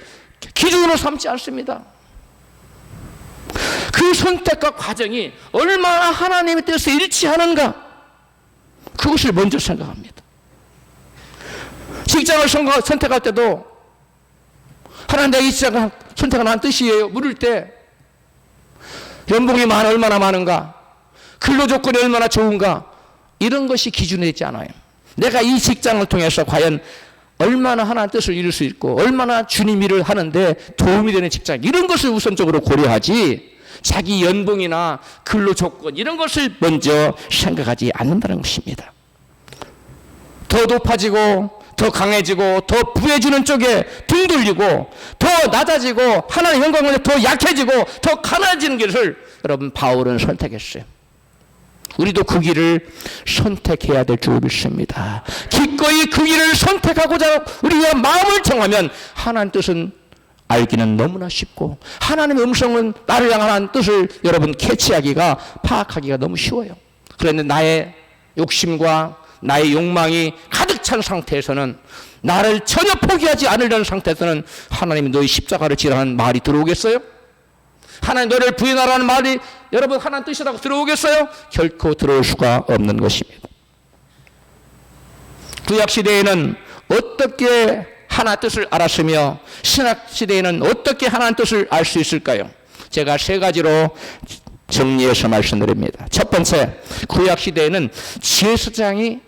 기준으로 삼지 않습니다. 그 선택과 과정이 얼마나 하나님의 뜻에 일치하는가 그것을 먼저 생각합니다. 직장을 선택할 때도 하나님 내가 이 직장을 선택하는 뜻이에요. 물을 때 연봉이 얼마나 많은가, 근로조건이 얼마나 좋은가 이런 것이 기준이 되지 않아요. 내가 이 직장을 통해서 과연 얼마나 하나님 뜻을 이룰 수 있고 얼마나 주님 일을 하는데 도움이 되는 직장 이런 것을 우선적으로 고려하지 자기 연봉이나 근로조건 이런 것을 먼저 생각하지 않는다는 것입니다. 더 높아지고 더 강해지고 더 부해지는 쪽에 등 돌리고 더 낮아지고 하나님의 영광을 더 약해지고 더 가난해지는 길을 여러분 바울은 선택했어요. 우리도 그 길을 선택해야 될 줄 믿습니다. 기꺼이 그 길을 선택하고자 우리가 마음을 정하면 하나님 뜻은 알기는 너무나 쉽고 하나님의 음성은 나를 향한 뜻을 여러분 캐치하기가 파악하기가 너무 쉬워요. 그런데 나의 욕심과 나의 욕망이 가득 찬 상태에서는 나를 전혀 포기하지 않으려는 상태에서는 하나님이 너희 십자가를 지라는 말이 들어오겠어요? 하나님 너를 부인하라는 말이 여러분 하나님 뜻이라고 들어오겠어요? 결코 들어올 수가 없는 것입니다. 구약시대에는 어떻게 하나님 뜻을 알았으며 신약시대에는 어떻게 하나님 뜻을 알 수 있을까요? 제가 세 가지로 정리해서 말씀드립니다. 첫 번째, 구약시대에는 제사장이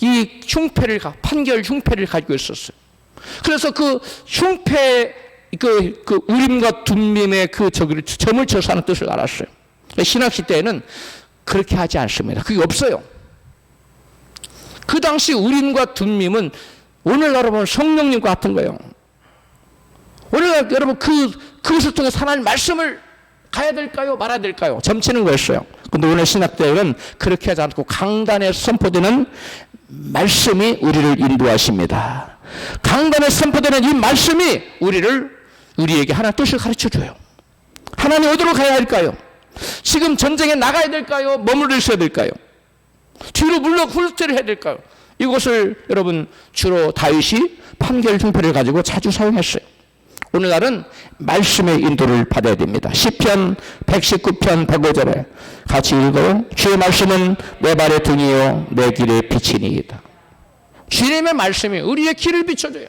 이 흉패를 판결 흉패를 가지고 있었어요. 그래서 그 흉패 그 우림과 둠밈의 그 저기를 점을 쳐서 하는 뜻을 알았어요. 신학 시대에는 그렇게 하지 않습니다. 그게 없어요. 그 당시 우림과 둠밈은 오늘날 보면 성령님과 같은 거예요. 오늘날 여러분 그것을 통해 하나님 말씀을 가야 될까요? 말아야 될까요? 점치는 거였어요. 근데 오늘 신학대회는 그렇게 하지 않고 강단에 선포되는 말씀이 우리를 인도하십니다. 강단에 선포되는 이 말씀이 우리에게 하나님 뜻을 가르쳐줘요. 하나님 어디로 가야 할까요? 지금 전쟁에 나가야 될까요? 머물러 있어야 될까요? 뒤로 훌쩍 해야 될까요? 이것을 여러분 주로 다윗이 판결 흉패를 가지고 자주 사용했어요. 오늘날은 말씀의 인도를 받아야 됩니다. 시편 119편 105절에 같이 읽어요. 주의 말씀은 내 발의 등이요 내 길의 빛이니이다. 주님의 말씀이 우리의 길을 비춰줘요.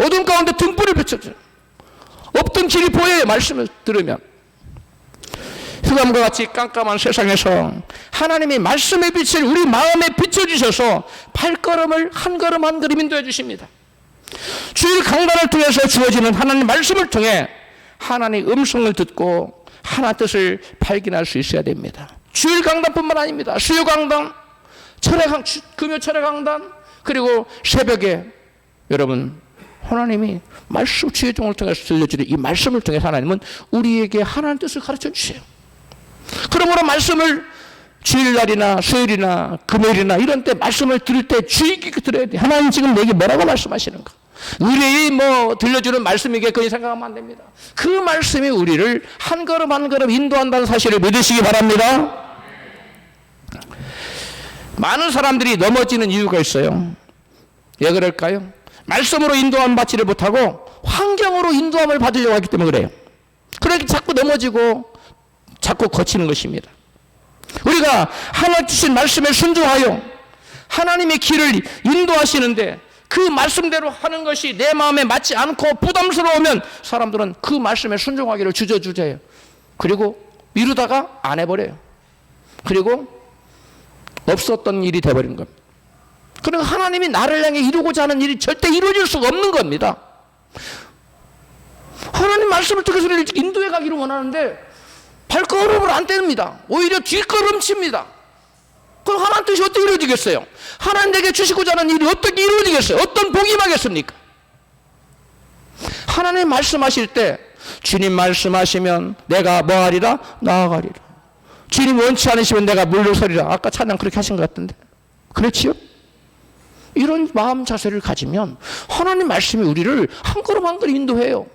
어둠 가운데 등불을 비춰줘요. 없던 길이 보여요. 말씀을 들으면. 흑암과 같이 깜깜한 세상에서 하나님이 말씀의 빛을 우리 마음에 비춰주셔서 발걸음을 한 걸음 한 걸음 인도해 주십니다. 주일 강단을 통해서 주어지는 하나님 말씀을 통해 하나님의 음성을 듣고 하나님 뜻을 발견할 수 있어야 됩니다. 주일 강단뿐만 아닙니다. 수요 강단, 금요 철회 강단, 그리고 새벽에 여러분 하나님이 말씀 주의 종을 통해서 들려주는 이 말씀을 통해서 하나님은 우리에게 하나님 뜻을 가르쳐 주세요. 그러므로 말씀을 주일날이나 수요일이나 금요일이나 이런 때 말씀을 들을 때 주의 깊게 들어야 돼. 하나님 지금 내게 뭐라고 말씀하시는가? 의뢰이 뭐 들려주는 말씀이겠거니 생각하면 안 됩니다. 그 말씀이 우리를 한 걸음 한 걸음 인도한다는 사실을 믿으시기 바랍니다. 많은 사람들이 넘어지는 이유가 있어요. 왜 그럴까요? 말씀으로 인도함 받지를 못하고 환경으로 인도함을 받으려고 하기 때문에 그래요. 그렇게 자꾸 넘어지고 자꾸 거치는 것입니다. 우리가 하나님 주신 말씀에 순종하여 하나님의 길을 인도하시는데 그 말씀대로 하는 것이 내 마음에 맞지 않고 부담스러우면 사람들은 그 말씀에 순종하기를 주저주저해요. 그리고 미루다가 안 해버려요. 그리고 없었던 일이 돼버린 겁니다. 그러니까 하나님이 나를 향해 이루고자 하는 일이 절대 이루어질 수가 없는 겁니다. 하나님 말씀을 통해서 우리를 인도해 가기를 원하는데 발걸음을 안 뗍니다. 오히려 뒷걸음칩니다. 그럼 하나님 뜻이 어떻게 이루어지겠어요? 하나님 내게 주시고자 하는 일이 어떻게 이루어지겠어요? 어떤 복이 임하겠습니까? 하나님 말씀하실 때 주님 말씀하시면 내가 뭐하리라? 나아가리라. 주님 원치 않으시면 내가 물러서리라. 아까 찬양 그렇게 하신 것 같은데 그렇지요? 이런 마음 자세를 가지면 하나님 말씀이 우리를 한 걸음 한 걸음 인도해요.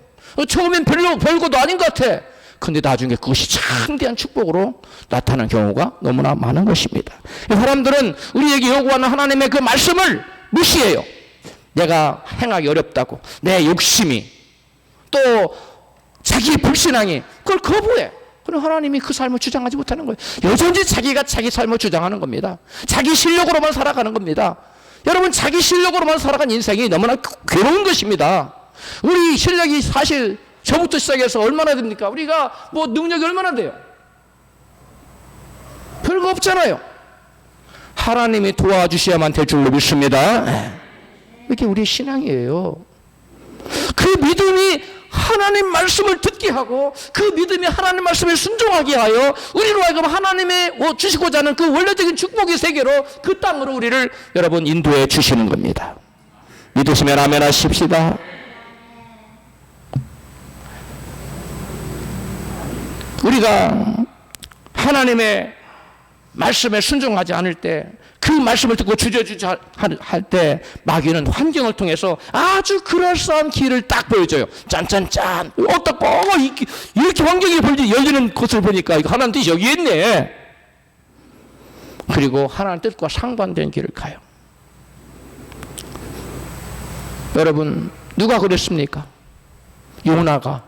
처음엔 별것도 아닌 것 같아. 근데 나중에 그것이 창대한 축복으로 나타나는 경우가 너무나 많은 것입니다. 사람들은 우리에게 요구하는 하나님의 그 말씀을 무시해요. 내가 행하기 어렵다고, 내 욕심이, 또 자기의 불신앙이 그걸 거부해. 그럼 하나님이 그 삶을 주장하지 못하는 거예요. 여전히 자기가 자기 삶을 주장하는 겁니다. 자기 실력으로만 살아가는 겁니다. 여러분, 자기 실력으로만 살아간 인생이 너무나 괴로운 것입니다. 우리 실력이 사실 저부터 시작해서 얼마나 됩니까? 우리가 뭐 능력이 얼마나 돼요? 별거 없잖아요. 하나님이 도와주셔야만 될 줄로 믿습니다. 이게 우리의 신앙이에요. 그 믿음이 하나님 말씀을 듣게 하고 그 믿음이 하나님 말씀에 순종하게 하여 우리로 하여금 하나님의 주시고자 하는 그 원래적인 축복의 세계로 그 땅으로 우리를 여러분 인도해 주시는 겁니다. 믿으시면 아멘 하십시다. 우리가 하나님의 말씀에 순종하지 않을 때 그 말씀을 듣고 주저주저 할 때 마귀는 환경을 통해서 아주 그럴싸한 길을 딱 보여줘요. 짠짠짠. 이렇게 환경이 열리는 것을 보니까 이거 하나님 뜻이 여기에 있네. 그리고 하나님 뜻과 상반된 길을 가요. 여러분, 누가 그랬습니까? 요나가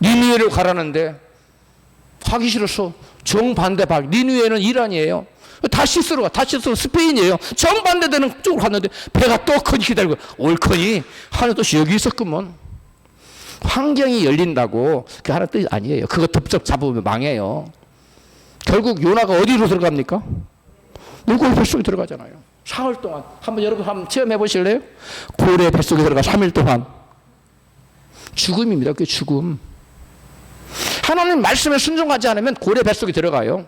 니느웨를 가라는데 가기 싫어서 정반대 니느웨는 이란이에요. 다시스로 가. 다시스로 스페인이에요. 정반대되는 쪽으로 갔는데 배가 또 커니 기다리고 옳거니 하나님 뜻이 여기 있었구먼. 환경이 열린다고 그게 하나님 뜻이 아니에요. 그거 덥석 잡으면 망해요. 결국 요나가 어디로 들어갑니까? 물고기 뱃속에 들어가잖아요. 사흘 동안. 여러분 한번 체험해 보실래요? 고래 뱃속에 들어가 3일 동안. 죽음입니다. 그게 죽음. 하나님 말씀에 순종하지 않으면 고래 뱃속에 들어가요.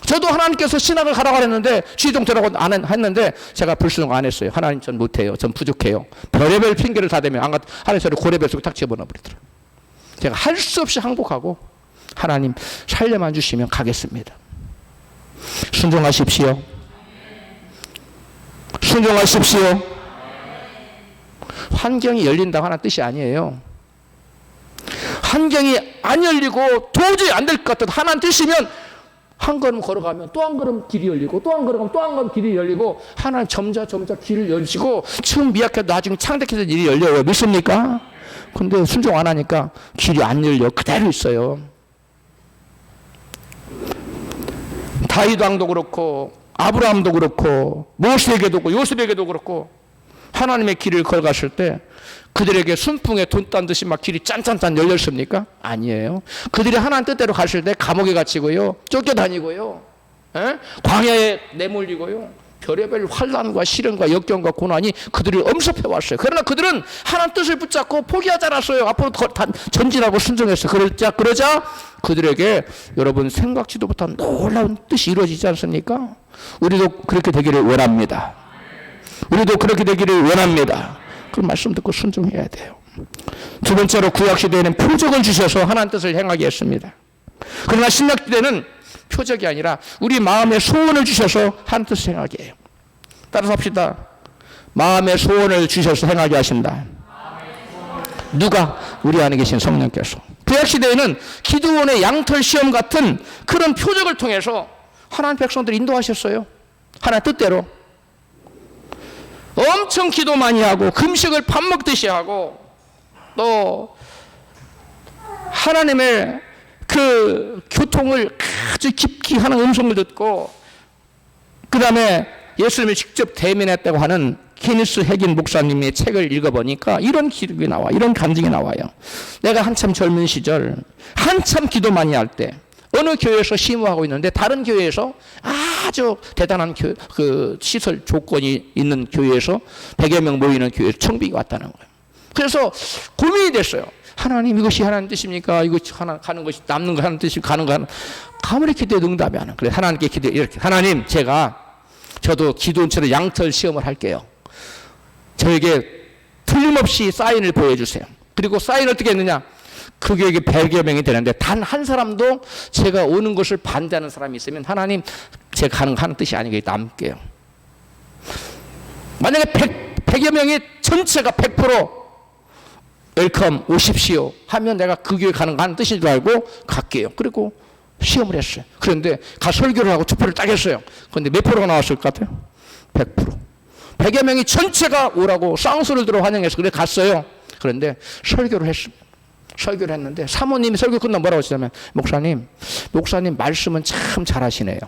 저도 하나님께서 신학을 가라고 했는데 주의동 들어가고 안 했는데 제가 불순종 안 했어요. 하나님 전 못해요. 전 부족해요. 별의별 핑계를 다 대면 하나님 저를 고래 뱃속에 탁 집어넣어버리더라고요. 제가 할 수 없이 항복하고 하나님 살려만 주시면 가겠습니다. 순종하십시오. 순종하십시오. 환경이 열린다고 하는 뜻이 아니에요. 환경이 안 열리고 도저히 안 될 것 같아도 하나님 뜻이면 한 걸음 걸어가면 또 한 걸음 길이 열리고 또 한 걸음 또 한 걸음 길이 열리고 하나님 점자 길을 열시고 처음 미약해도 나중에 창대해서 일이 열려요. 믿습니까? 근데 순종 안 하니까 길이 안 열려. 그대로 있어요. 다윗 왕도 그렇고 아브라함도 그렇고 모세에게도 그렇고 요셉에게도 그렇고 하나님의 길을 걸어갔을 때 그들에게 순풍에 돈 딴 듯이 막 길이 짠짠짠 열렸습니까? 아니에요. 그들이 하나님 뜻대로 갔을 때 감옥에 갇히고요, 쫓겨다니고요, 광야에 내몰리고요, 별의별 환난과 시련과 역경과 고난이 그들을 엄습해 왔어요. 그러나 그들은 하나님 뜻을 붙잡고 포기하지 않았어요. 앞으로 전진하고 순종했어요. 그러자 그들에게 여러분 생각지도 못한 놀라운 뜻이 이루어지지 않습니까? 우리도 그렇게 되기를 원합니다. 우리도 그렇게 되기를 원합니다. 그런 말씀 듣고 순종해야 돼요. 두 번째로 구약시대에는 표적을 주셔서 하나님 뜻을 행하게 했습니다. 그러나 신약시대는 표적이 아니라 우리 마음의 소원을 주셔서 하나님 뜻을 행하게 해요. 따라서 합시다. 마음의 소원을 주셔서 행하게 하신다. 누가? 우리 안에 계신 성령께서. 구약시대에는 기드온의 양털 시험 같은 그런 표적을 통해서 하나님 백성들을 인도하셨어요. 하나님 뜻대로. 엄청 기도 많이 하고 금식을 밥 먹듯이 하고 또 하나님의 그 교통을 아주 깊이 하는 음성을 듣고 그 다음에 예수님을 직접 대면했다고 하는 케니스 핵인 목사님의 책을 읽어보니까 이런 기록이 나와, 이런 간증이 나와요. 내가 한참 젊은 시절 한참 기도 많이 할 때 어느 교회에서 심호하고 있는데 다른 교회에서 아주 대단한 그 시설 조건이 있는 교회에서 100여 명 모이는 교회에서 청비가 왔다는 거예요. 그래서 고민이 됐어요. 하나님 이것이 하나님 뜻입니까? 이거 하나 가는 것이 남는 거 하나님 뜻입니까? 가는 거 하나. 아무리 기도해도 응답이 안 와. 그래 하나님께 기도해 이렇게 하나님 저도 기도원처럼 양털 시험을 할게요. 저에게 틀림없이 사인을 보여주세요. 그리고 사인을 어떻게 했느냐? 그 교회에 100여 명이 되는데 단 한 사람도 제가 오는 것을 반대하는 사람이 있으면 하나님 제가 가는 거 하는 뜻이 아니게 남게요. 만약에 100여 명이 전체가 100% 웰컴 오십시오 하면 내가 그 교회 가는 거 하는 뜻인 줄 알고 갈게요. 그리고 시험을 했어요. 그런데 설교를 하고 투표를 딱 했어요. 그런데 몇 프로가 나왔을 것 같아요? 100%. 100여 명이 전체가 오라고 쌍수를 들어 환영해서 그래 갔어요. 그런데 설교를 했습니다. 설교를 했는데 사모님이 설교 끝나고 뭐라고 하시냐면 목사님 말씀은 참 잘하시네요.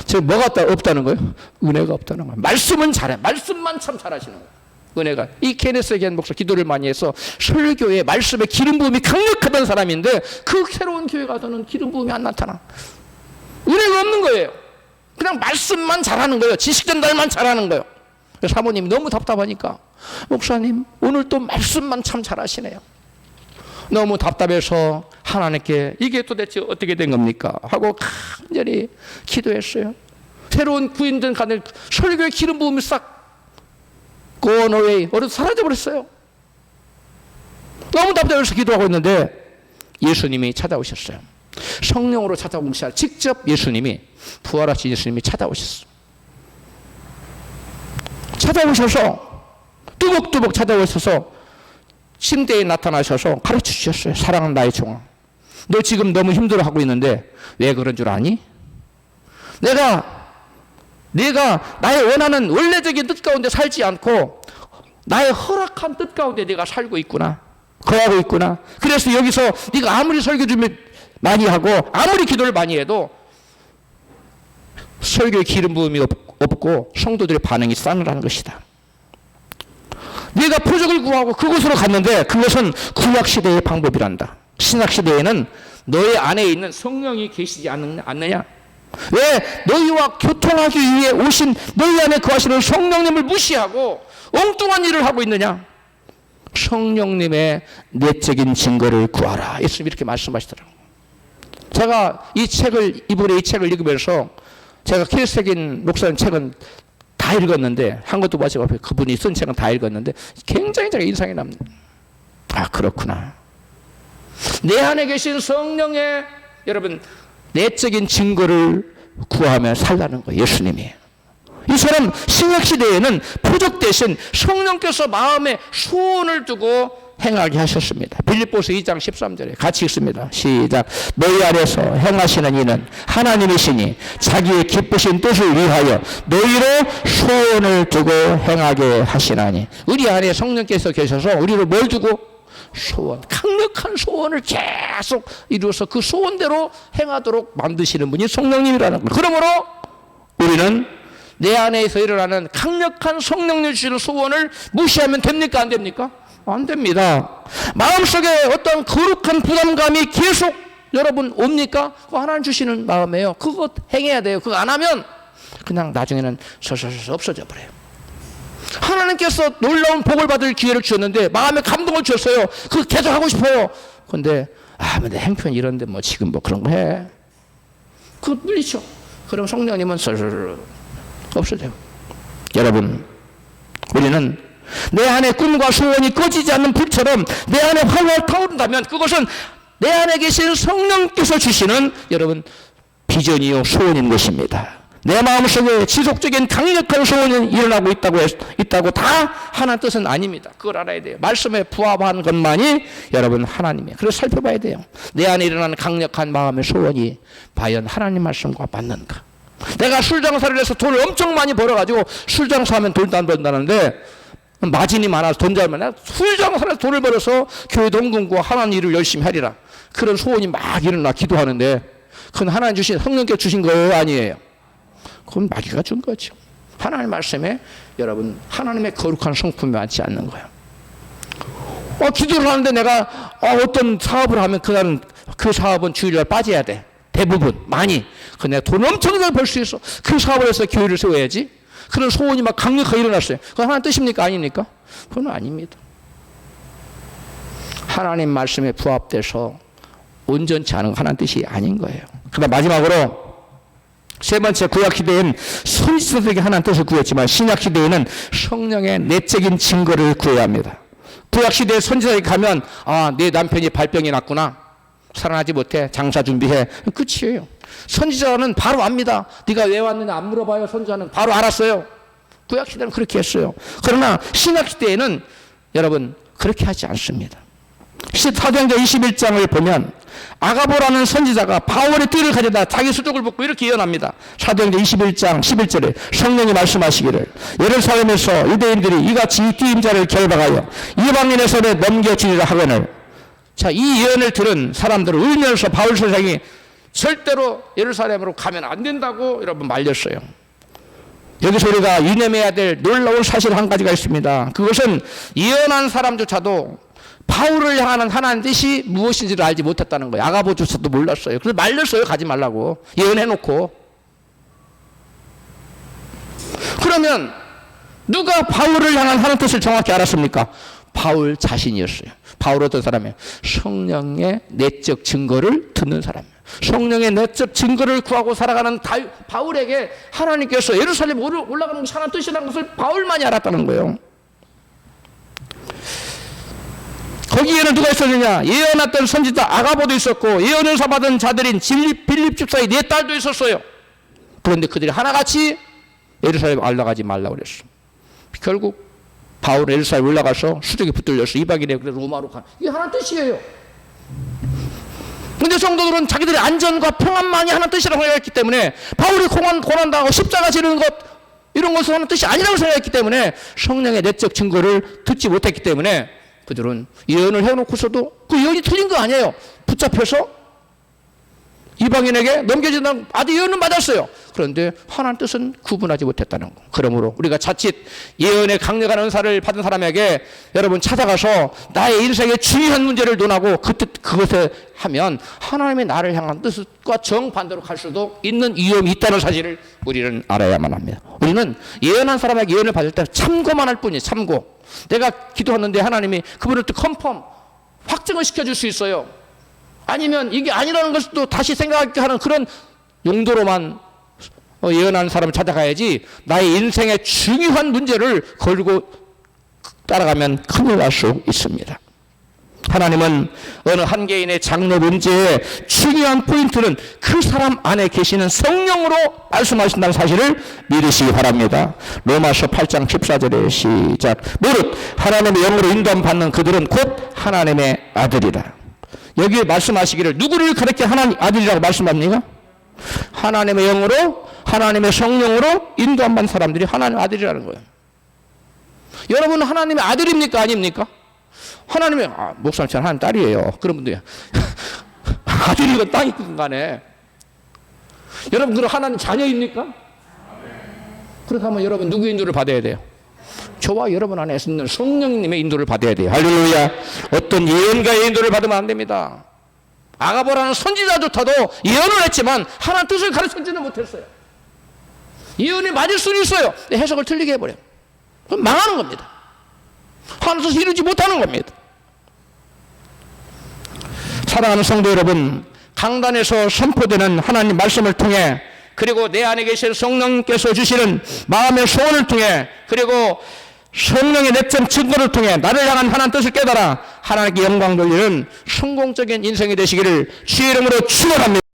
제가 뭐가 없다는 거예요? 은혜가 없다는 거예요. 말씀은 잘해. 말씀만 참 잘하시는 거예요. 은혜가. 이 케네스 겐 목사 기도를 많이 해서 설교에 말씀에 기름 부음이 강력하던 사람인데 그 새로운 교회 가서는 기름 부음이 안 나타나. 은혜가 없는 거예요. 그냥 말씀만 잘하는 거예요. 지식 전달만 잘하는 거예요. 사모님이 너무 답답하니까 목사님 오늘 또 말씀만 참 잘하시네요. 너무 답답해서 하나님께 이게 도대체 어떻게 된 겁니까? 하고 간절히 기도했어요. 새로운 부인들 가는 설교의 기름 부음이 싹 gone away 어디서 사라져버렸어요. 너무 답답해서 기도하고 있는데 예수님이 찾아오셨어요. 성령으로 찾아온 것이 아니라 직접 예수님이 부활하신 예수님이 찾아오셨어요. 찾아오셔서 뚜벅뚜벅 찾아오셔서 침대에 나타나셔서 가르쳐 주셨어요. 사랑하는 나의 종아, 너 지금 너무 힘들어하고 있는데 왜 그런 줄 아니? 내가 나의 원하는 원래적인 뜻 가운데 살지 않고 나의 허락한 뜻 가운데 네가 살고 있구나, 거하고 있구나. 그래서 여기서 네가 아무리 설교 좀 많이 하고 아무리 기도를 많이 해도 설교에 기름 부음이 없고 성도들의 반응이 싸늘한 것이다. 네가 표적을 구하고 그곳으로 갔는데 그것은 구약시대의 방법이란다. 신약시대에는 너의 안에 있는 성령이 계시지 않느냐? 왜 너희와 교통하기 위해 오신 너희 안에 거하시는 성령님을 무시하고 엉뚱한 일을 하고 있느냐? 성령님의 내적인 증거를 구하라. 예수님 이렇게 말씀하시더라고요. 제가 이번에 이 책을 읽으면서 제가 케이스택인 목사님 책은 다 읽었는데 한 것도 마지막 그분이 쓴 책은 다 읽었는데 굉장히 제가 인상이 남는. 아 그렇구나. 내 안에 계신 성령의 여러분 내적인 증거를 구하며 살라는 거예요. 예수님이. 이처럼 신약시대에는 표적 대신 성령께서 마음에 소원을 두고 행하게 하셨습니다. 빌립보서 2장 13절에 같이 읽습니다. 시작. 너희 안에서 행하시는 이는 하나님이시니 자기의 기쁘신 뜻을 위하여 너희로 소원을 두고 행하게 하시나니. 우리 안에 성령께서 계셔서 우리를 뭘 두고? 소원, 강력한 소원을 계속 이루어서 그 소원대로 행하도록 만드시는 분이 성령님이라는 거예요. 그러므로 우리는 내 안에서 일어나는 강력한 성령님 주시는 소원을 무시하면 됩니까? 안 됩니까? 안 됩니다. 마음속에 어떤 거룩한 부담감이 계속 여러분 옵니까? 그거 하나님 주시는 마음이에요. 그거 행해야 돼요. 그거 안 하면 그냥 나중에는 서서서 없어져 버려요. 하나님께서 놀라운 복을 받을 기회를 주셨는데 마음에 감동을 주셨어요. 그거 계속 하고 싶어요. 근데 근데 행편 이런데 뭐 지금 뭐 그런 거 해. 그거 물리쳐. 그럼 성령님은 서서서 없어져요. 여러분 우리는 내 안에 꿈과 소원이 꺼지지 않는 불처럼 내 안에 활활 타오른다면 그것은 내 안에 계신 성령께서 주시는 여러분 비전이요 소원인 것입니다. 내 마음속에 지속적인 강력한 소원이 일어나고 있다고 다 하나님 뜻은 아닙니다. 그걸 알아야 돼요. 말씀에 부합한 것만이 여러분 하나님이에요. 그래서 살펴봐야 돼요. 내 안에 일어나는 강력한 마음의 소원이 과연 하나님 말씀과 맞는가. 내가 술 장사를 해서 돈을 엄청 많이 벌어가지고 술 장사하면 돈도 안 번다는데 마진이 많아서 돈 잘 벌면 술 장사를 돈을 벌어서 교회 동궁과 하나님 일을 열심히 하리라. 그런 소원이 막 일어나 기도하는데 그건 하나님 주신 성령께 주신 거예요, 아니에요? 그건 마귀가 준 거죠. 하나님 말씀에 여러분 하나님의 거룩한 성품이 많지 않는 거예요. 기도를 하는데 내가 어떤 사업을 하면 그날은 그 사업은 주일날 빠져야 돼. 대부분 많이. 내가 돈 엄청나게 벌 수 있어. 그 사업을 해서 교회를 세워야지. 그런 소원이 막 강력하게 일어났어요. 그건 하나님 뜻입니까? 아닙니까? 그건 아닙니다. 하나님 말씀에 부합돼서 온전치 않은 하나님 뜻이 아닌 거예요. 그다음 마지막으로 세 번째, 구약시대엔 선지자들에게 하나님 뜻을 구했지만 신약시대에는 성령의 내적인 증거를 구해야 합니다. 구약시대에 선지자에게 가면 내 남편이 발병이 났구나. 살아나지 못해. 장사 준비해. 끝이에요. 선지자는 바로 압니다. 네가 왜 왔느냐 안 물어봐요. 선지자는 바로 알았어요. 구약시대는 그렇게 했어요. 그러나 신약시대에는 여러분 그렇게 하지 않습니다. 사도행전 21장을 보면 아가보라는 선지자가 바울의 띠를 가져다 자기 수족을 벗고 이렇게 예언합니다. 사도행전 21장 11절에 성령이 말씀하시기를 예루살렘에서 유대인들이 이같이 이 띠임자를 결박하여 이방인의 손에 넘겨주리라 하거늘. 자, 이 예언을 들은 사람들을 울면서 바울 선생이 절대로 예루살렘으로 가면 안 된다고 여러분 말렸어요. 여기서 우리가 유념해야 될 놀라운 사실 한 가지가 있습니다. 그것은 예언한 사람조차도 바울을 향하는 하나님 뜻이 무엇인지를 알지 못했다는 거예요. 아가보조차도 몰랐어요. 그래서 말렸어요. 가지 말라고. 예언해놓고. 그러면 누가 바울을 향한 하나님 뜻을 정확히 알았습니까? 바울 자신이었어요. 바울 어떤 사람이에요? 성령의 내적 증거를 듣는 사람이에요. 성령의 내적 증거를 구하고 살아가는 바울에게 하나님께서 예루살렘 올라가는 것이 하나님 뜻이라는 것을 바울만이 알았다는 거예요. 거기에는 누가 있었느냐? 예언했던 선지자 아가보도 있었고 예언을 받은 자들인 빌립 집사의 네 딸도 있었어요. 그런데 그들이 하나같이 예루살렘 올라가지 말라고 그랬어. 결국 바울은 예루살렘 올라가서 수족에 붙들려서 이방인에 그래서 로마로 가. 이게 하나님 뜻이에요. 근데 성도들은 자기들의 안전과 평안만이 하나님 뜻이라고 생각했기 때문에 바울이 고난당하고 십자가 지르는 것 이런 것은 하나님 뜻이 아니라고 생각했기 때문에 성령의 내적 증거를 듣지 못했기 때문에 그들은 예언을 해놓고서도 그 예언이 틀린 거 아니에요. 붙잡혀서 이방인에게 넘겨진다는 아주 예언은 맞았어요. 그런데 하나님 뜻은 구분하지 못했다는 거. 그러므로 우리가 자칫 예언의 강력한 은사를 받은 사람에게 여러분 찾아가서 나의 인생의 중요한 문제를 논하고 그것에 하면 하나님의 나를 향한 뜻과 정반대로 갈 수도 있는 위험이 있다는 사실을 우리는 알아야만 합니다. 우리는 예언한 사람에게 예언을 받을 때 참고만 할 뿐이에요. 참고. 내가 기도하는데 하나님이 그분을 또 컨펌 확증을 시켜줄 수 있어요. 아니면 이게 아니라는 것을 또 다시 생각하게 하는 그런 용도로만 예언하는 사람을 찾아가야지 나의 인생의 중요한 문제를 걸고 따라가면 큰일 날 수 있습니다. 하나님은 어느 한 개인의 장래 문제의 중요한 포인트는 그 사람 안에 계시는 성령으로 말씀하신다는 사실을 믿으시기 바랍니다. 로마서 8장 14절에 시작. 무릇 하나님의 영으로 인도함 받는 그들은 곧 하나님의 아들이라. 여기에 말씀하시기를 누구를 그렇게 하나님 아들이라고 말씀합니까? 하나님의 영으로 하나님의 성령으로 인도함 받는 사람들이 하나님의 아들이라는 거예요. 여러분은 하나님의 아들입니까? 아닙니까? 하나님의 목사님 저는 하나님 딸이에요. 그런 분들이 아들이건 딸이건 간에 여러분 그럼 하나님 자녀입니까? 그렇게 하면 여러분 누구의 인도를 받아야 돼요? 저와 여러분 안에 있는 성령님의 인도를 받아야 돼요. 할렐루야. 어떤 예언가의 인도를 받으면 안 됩니다. 아가보라는 선지자조차도 예언을 했지만 하나님 뜻을 가르쳐주지는 못했어요. 예언이 맞을 수는 있어요. 해석을 틀리게 해버려요. 그럼 망하는 겁니다. 하나님 뜻을 이루지 못하는 겁니다. 사랑하는 성도 여러분, 강단에서 선포되는 하나님 말씀을 통해 그리고 내 안에 계신 성령께서 주시는 마음의 소원을 통해 그리고 성령의 내적 증거를 통해 나를 향한 하나님 뜻을 깨달아 하나님께 영광 돌리는 성공적인 인생이 되시기를 주의 이름으로 축원합니다.